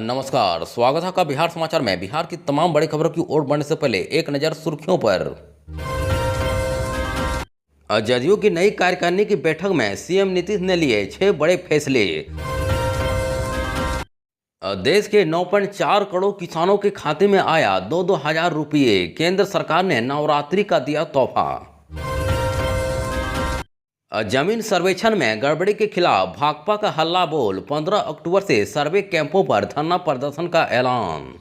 नमस्कार, स्वागत है आपका बिहार समाचार में। बिहार की तमाम बड़ी खबरों की ओर बढ़ने से पहले एक नज़र सुर्खियों पर। जदयू की नई कार्यकारिणी की बैठक में सीएम नीतीश ने लिए 6 बड़े फैसले। देश के 9.4 करोड़ किसानों के खाते में आया 2-2 हजार रुपये। केंद्र सरकार ने नवरात्रि का दिया तोहफा। जमीन सर्वेक्षण में गड़बड़ी के खिलाफ भाकपा का हल्ला बोल। 15 अक्टूबर से सर्वे कैंपों पर धरना प्रदर्शन का ऐलान।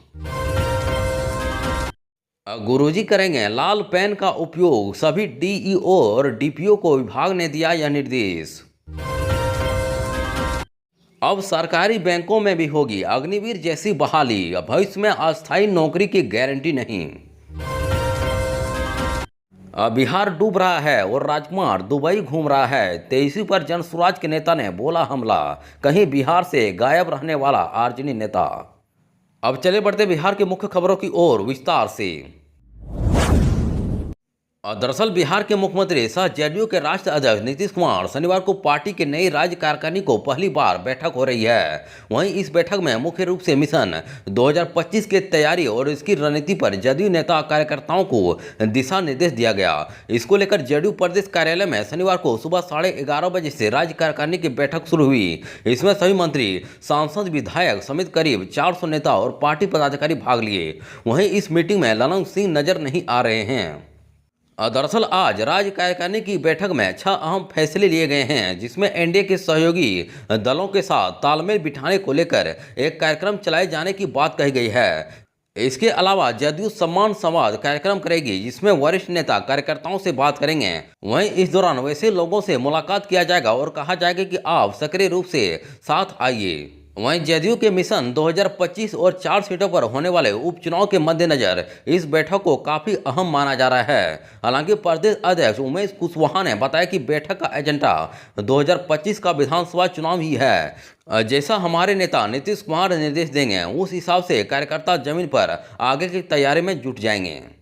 गुरुजी करेंगे लाल पेन का उपयोग। सभी डीईओ और डीपीओ को विभाग ने दिया यह निर्देश। अब सरकारी बैंकों में भी होगी अग्निवीर जैसी बहाली। भविष्य में अस्थायी नौकरी की गारंटी नहीं। बिहार डूब रहा है और राजकुमार दुबई घूम रहा है। 23 पर जन स्वराज के नेता ने बोला हमला। कहीं बिहार से गायब रहने वाला आरजेडी नेता। अब चले बढ़ते बिहार की मुख्य खबरों की ओर विस्तार से। दरअसल बिहार के मुख्यमंत्री सह जदयू के राष्ट्रीय अध्यक्ष नीतीश कुमार शनिवार को पार्टी की नई राज्य कार्यकारिणी को पहली बार बैठक हो रही है। वहीं इस बैठक में मुख्य रूप से मिशन 2025 की तैयारी और इसकी रणनीति पर जदयू नेता कार्यकर्ताओं को दिशा निर्देश दिया गया। इसको लेकर जदयू प्रदेश कार्यालय में शनिवार को सुबह 11:30 बजे से राज्य कार्यकारिणी की बैठक शुरू हुई। इसमें सभी मंत्री, सांसद, विधायक समेत करीब 400 नेता और पार्टी पदाधिकारी भाग लिए। वहीं इस मीटिंग में ललन सिंह नजर नहीं आ रहे हैं। दरअसल आज राज्य कार्यकारिणी की बैठक में 6 अहम फैसले लिए गए हैं, जिसमें एनडीए के सहयोगी दलों के साथ तालमेल बिठाने को लेकर एक कार्यक्रम चलाए जाने की बात कही गई है। इसके अलावा जदयू सम्मान संवाद कार्यक्रम करेगी, जिसमें वरिष्ठ नेता कार्यकर्ताओं से बात करेंगे। वहीं इस दौरान वैसे लोगों से मुलाकात किया जाएगा और कहा जाएगा कि आप सक्रिय रूप से साथ आइए। वहीं जदयू के मिशन 2025 और 4 सीटों पर होने वाले उपचुनाव के मद्देनजर इस बैठक को काफी अहम माना जा रहा है। हालांकि प्रदेश अध्यक्ष उमेश कुशवाहा ने बताया कि बैठक का एजेंडा 2025 का विधानसभा चुनाव ही है। जैसा हमारे नेता नीतीश कुमार निर्देश देंगे, उस हिसाब से कार्यकर्ता जमीन पर आगे की तैयारी में जुट जाएंगे।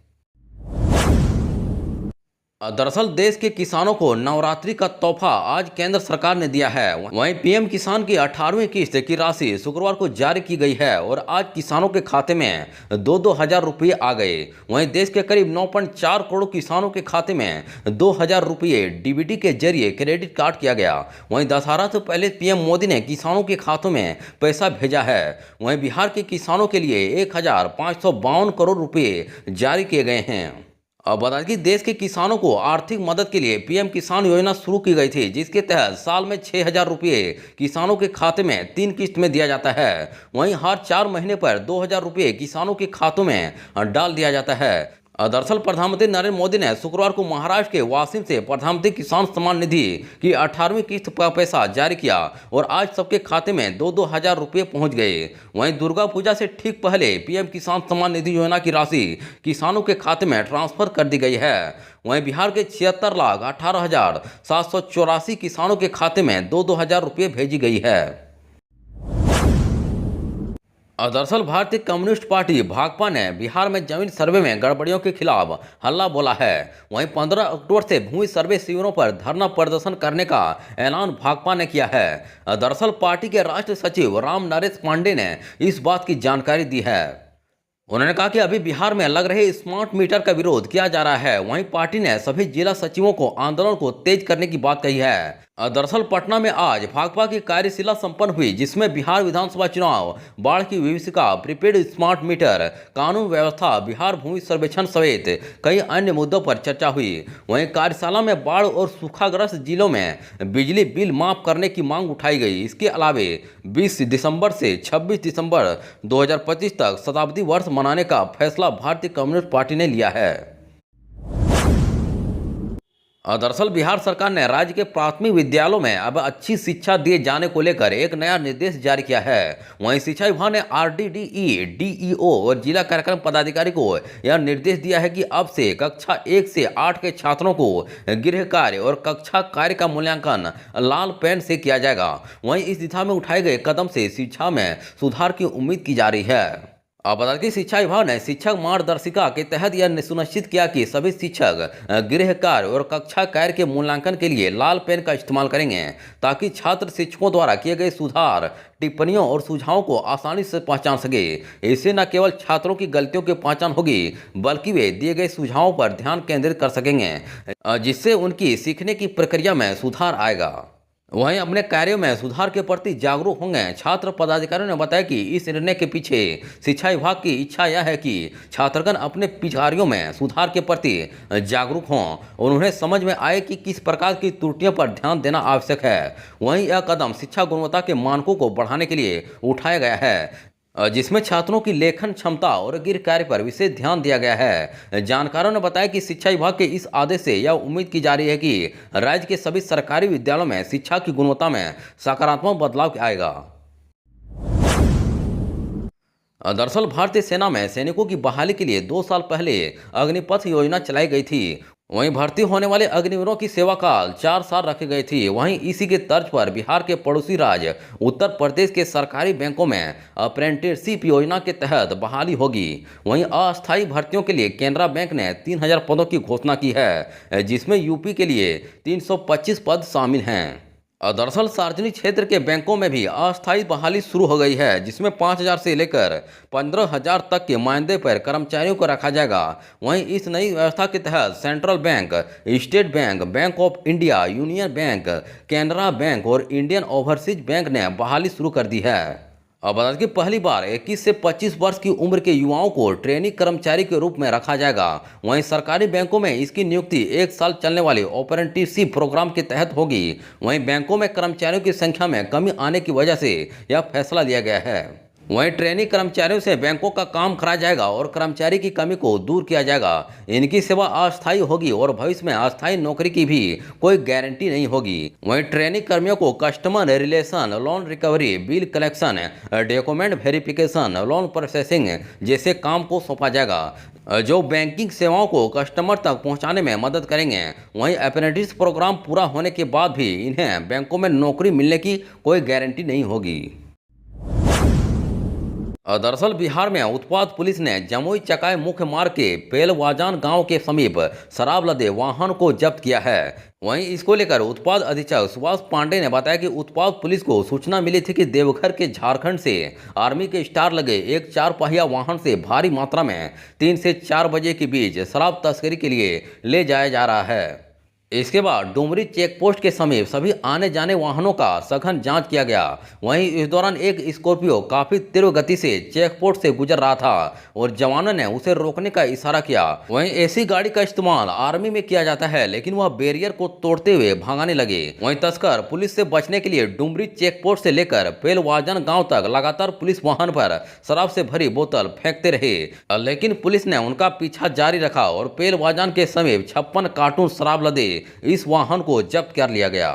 दरअसल देश के किसानों को नवरात्रि का तोहफा आज केंद्र सरकार ने दिया है। वहीं पीएम किसान की 18वीं किस्त की राशि शुक्रवार को जारी की गई है और आज किसानों के खाते में 2-2 हजार रुपये आ गए। वहीं देश के करीब 9.4 करोड़ किसानों के खाते में 2 हजार रुपये डीबीटी के जरिए क्रेडिट कार्ड किया गया। वहीं दशहरा से पहले पीएम मोदी ने किसानों के खातों में पैसा भेजा है। वहीं बिहार के किसानों के लिए 1552 करोड़ रुपये जारी किए गए हैं। अब बता दें कि देश के किसानों को आर्थिक मदद के लिए पीएम किसान योजना शुरू की गई थी, जिसके तहत साल में 6,000 रुपये किसानों के खाते में 3 किस्त में दिया जाता है। वहीं हर 4 महीने पर 2,000 रुपये किसानों के खातों में डाल दिया जाता है। दरअसल प्रधानमंत्री नरेंद्र मोदी ने शुक्रवार को महाराष्ट्र के वाशिम से प्रधानमंत्री किसान सम्मान निधि की 18वीं किस्त का पैसा जारी किया और आज सबके खाते में 2-2 हजार रुपये पहुंच गए। वहीं दुर्गा पूजा से ठीक पहले पीएम किसान सम्मान निधि योजना की राशि किसानों के खाते में ट्रांसफर कर दी गई है। वहीं बिहार के 76,18,784 किसानों के खाते में 2-2 हजार रुपये भेजी गई है। दरअसल भारतीय कम्युनिस्ट पार्टी भाकपा ने बिहार में जमीन सर्वे में गड़बड़ियों के खिलाफ हल्ला बोला है। वहीं 15 अक्टूबर से भूमि सर्वे शिविरों पर धरना प्रदर्शन करने का ऐलान भाकपा ने किया है। दरअसल पार्टी के राष्ट्रीय सचिव राम नरेश पांडे ने इस बात की जानकारी दी है। उन्होंने कहा कि अभी बिहार में लग रहे स्मार्ट मीटर का विरोध किया जा रहा है। वहीं पार्टी ने सभी जिला सचिवों को आंदोलन को तेज करने की बात कही है। दरअसल पटना में आज भाकपा की कार्यशाला संपन्न हुई, जिसमें बिहार विधानसभा चुनाव, बाढ़ की विभीषिका, प्रीपेड स्मार्ट मीटर, कानून व्यवस्था, बिहार भूमि सर्वेक्षण समेत कई अन्य मुद्दों पर चर्चा हुई। वहीं कार्यशाला में बाढ़ और सूखाग्रस्त जिलों में बिजली बिल माफ करने की मांग उठाई गई। इसके अलावा 20 दिसंबर से 26 दिसंबर 2025 तक शताब्दी वर्ष मनाने का फैसला भारतीय कम्युनिस्ट पार्टी ने लिया है। दरअसल बिहार सरकार ने राज्य के प्राथमिक विद्यालयों में अब अच्छी शिक्षा दिए जाने को लेकर एक नया निर्देश जारी किया है। वहीं शिक्षा विभाग ने आरडीडीई, डीईओ और जिला कार्यक्रम पदाधिकारी को यह निर्देश दिया है कि अब से कक्षा 1 से 8 के छात्रों को गृह कार्य और कक्षा कार्य का मूल्यांकन लाल पेन से किया जाएगा। वहीं इस दिशा में उठाए गए कदम से शिक्षा में सुधार की उम्मीद की जा रही है। अब बता दें कि शिक्षा विभाग ने शिक्षक मार्गदर्शिका के तहत यह सुनिश्चित किया कि सभी शिक्षक गृह कार्य और कक्षा कार्य के मूल्यांकन के लिए लाल पेन का इस्तेमाल करेंगे, ताकि छात्र शिक्षकों द्वारा किए गए सुधार, टिप्पणियों और सुझावों को आसानी से पहचान सके। इससे न केवल छात्रों की गलतियों की पहचान होगी, बल्कि वे दिए गए सुझावों पर ध्यान केंद्रित कर सकेंगे, जिससे उनकी सीखने की प्रक्रिया में सुधार आएगा। वहीं अपने कार्यों में सुधार के प्रति जागरूक होंगे। छात्र पदाधिकारियों ने बताया कि इस निर्णय के पीछे शिक्षा विभाग की इच्छा यह है कि छात्रगण अपने कार्यों में सुधार के प्रति जागरूक हों और उन्हें समझ में आए कि किस प्रकार की त्रुटियों पर ध्यान देना आवश्यक है। वहीं यह कदम शिक्षा गुणवत्ता के मानकों को बढ़ाने के लिए उठाया गया है, जिसमें छात्रों की लेखन क्षमता और गृह कार्य पर विशेष ध्यान दिया गया है। जानकारों ने बताया कि शिक्षा विभाग के इस आदेश से यह उम्मीद की जा रही है कि राज्य के सभी सरकारी विद्यालयों में शिक्षा की गुणवत्ता में सकारात्मक बदलाव आएगा। दरअसल भारतीय सेना में सैनिकों की बहाली के लिए 2 साल पहले अग्निपथ योजना चलाई गई थी। वहीं भर्ती होने वाले अग्निवीरों की सेवा काल 4 साल रखी गई थी। वहीं इसी के तर्ज पर बिहार के पड़ोसी राज्य उत्तर प्रदेश के सरकारी बैंकों में अप्रेंटिसशिप योजना के तहत बहाली होगी। वहीं अस्थायी भर्तियों के लिए केनरा बैंक ने 3000 पदों की घोषणा की है, जिसमें यूपी के लिए 325 पद शामिल हैं। दरअसल सार्वजनिक क्षेत्र के बैंकों में भी अस्थायी बहाली शुरू हो गई है, जिसमें 5000 से लेकर 15000 तक के मानदेय पर कर्मचारियों को रखा जाएगा। वहीं इस नई व्यवस्था के तहत central bank, state bank, bank of India, union bank, Canara bank और इंडियन ओवरसीज बैंक ने बहाली शुरू कर दी है। अब बता दें कि पहली बार 21 से 25 वर्ष की उम्र के युवाओं को ट्रेनिंग कर्मचारी के रूप में रखा जाएगा। वहीं सरकारी बैंकों में इसकी नियुक्ति 1 साल चलने वाले अप्रेंटिसशिप प्रोग्राम के तहत होगी। वहीं बैंकों में कर्मचारियों की संख्या में कमी आने की वजह से यह फैसला लिया गया है। वहीं ट्रेनिंग कर्मचारियों से बैंकों का काम कराया जाएगा और कर्मचारी की कमी को दूर किया जाएगा। इनकी सेवा अस्थायी होगी और भविष्य में अस्थायी नौकरी की भी कोई गारंटी नहीं होगी। वहीं ट्रेनिंग कर्मियों को customer relation, loan recovery, bill collection, document verification, loan processing जैसे काम को सौंपा जाएगा, जो बैंकिंग सेवाओं को कस्टमर तक पहुंचाने में मदद करेंगे। वहीं अप्रेंटिस प्रोग्राम पूरा होने के बाद भी इन्हें बैंकों में नौकरी मिलने की कोई गारंटी नहीं होगी। दरअसल बिहार में उत्पाद पुलिस ने जमुई चकाई मुख्य मार्ग के पेलवाजान गांव के समीप शराब लदे वाहन को जब्त किया है। वहीं इसको लेकर उत्पाद अधीक्षक सुभाष पांडे ने बताया कि उत्पाद पुलिस को सूचना मिली थी कि देवघर के झारखंड से आर्मी के स्टार लगे एक 4 पहिया वाहन से भारी मात्रा में 3 से 4 बजे के बीच शराब तस्करी के लिए ले जाया जा रहा है। इसके बाद डुमरी चेक पोस्ट के समीप सभी आने जाने वाहनों का सघन जांच किया गया। वहीं इस दौरान एक स्कॉर्पियो काफी तीव्र गति से चेक पोस्ट से गुजर रहा था और जवानों ने उसे रोकने का इशारा किया। वहीं ऐसी गाड़ी का इस्तेमाल आर्मी में किया जाता है, लेकिन वह बैरियर को तोड़ते हुए भागने लगे। वहीं तस्कर पुलिस से बचने के लिए डुमरी चेक पोस्ट से लेकर पेलवाजन गाँव तक लगातार पुलिस वाहन पर शराब से भरी बोतल फेंकते रहे, लेकिन पुलिस ने उनका पीछा जारी रखा और पेलवाजन के समीप 56 कार्टून शराब लदे इस वाहन को जब्त कर लिया गया।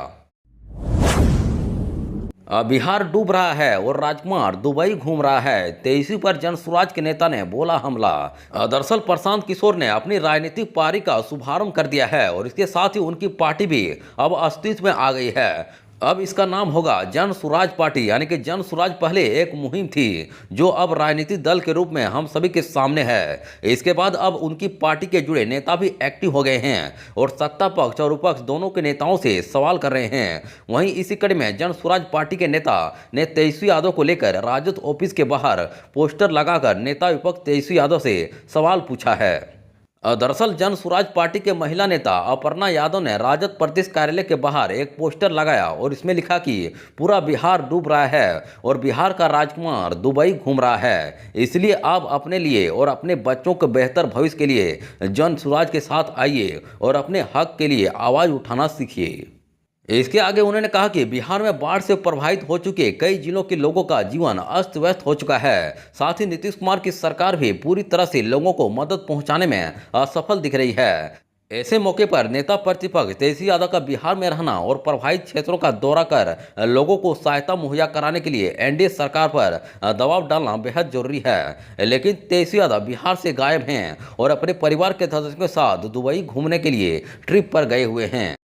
बिहार डूब रहा है और राजकुमार दुबई घूम रहा है, तेईसी पर जनसुराज के नेता ने बोला हमला। दरअसल प्रशांत किशोर ने अपनी राजनीतिक पारी का शुभारंभ कर दिया है और इसके साथ ही उनकी पार्टी भी अब अस्तित्व में आ गई है। अब इसका नाम होगा जन सुराज पार्टी, यानी कि जन सुराज पहले एक मुहिम थी जो अब राजनीतिक दल के रूप में हम सभी के सामने है। इसके बाद अब उनकी पार्टी के जुड़े नेता भी एक्टिव हो गए हैं और सत्ता पक्ष और विपक्ष दोनों के नेताओं से सवाल कर रहे हैं। वहीं इसी कड़ी में जन सुराज पार्टी के नेता ने तेजस्वी यादव को लेकर राजद ऑफिस के बाहर पोस्टर लगाकर नेता विपक्ष तेजस्वी यादव से सवाल पूछा है। दरअसल जन सुराज पार्टी के महिला नेता अपर्णा यादव ने राजद प्रदेश कार्यालय के बाहर एक पोस्टर लगाया और इसमें लिखा कि पूरा बिहार डूब रहा है और बिहार का राजकुमार दुबई घूम रहा है, इसलिए आप अपने लिए और अपने बच्चों के बेहतर भविष्य के लिए जन सुराज के साथ आइए और अपने हक के लिए आवाज़ उठाना सीखिए। इसके आगे उन्होंने कहा कि बिहार में बाढ़ से प्रभावित हो चुके कई जिलों के लोगों का जीवन अस्त व्यस्त हो चुका है। साथ ही नीतीश कुमार की सरकार भी पूरी तरह से लोगों को मदद पहुंचाने में असफल दिख रही है। ऐसे मौके पर नेता प्रतिपक्ष तेजस्वी यादव का बिहार में रहना और प्रभावित क्षेत्रों का दौरा कर लोगों को सहायता मुहैया कराने के लिए एनडीए सरकार पर दबाव डालना बेहद जरूरी है। लेकिन तेजस्वी यादव बिहार से गायब हैं और अपने परिवार के सदस्यों के साथ दुबई घूमने के लिए ट्रिप पर गए हुए हैं।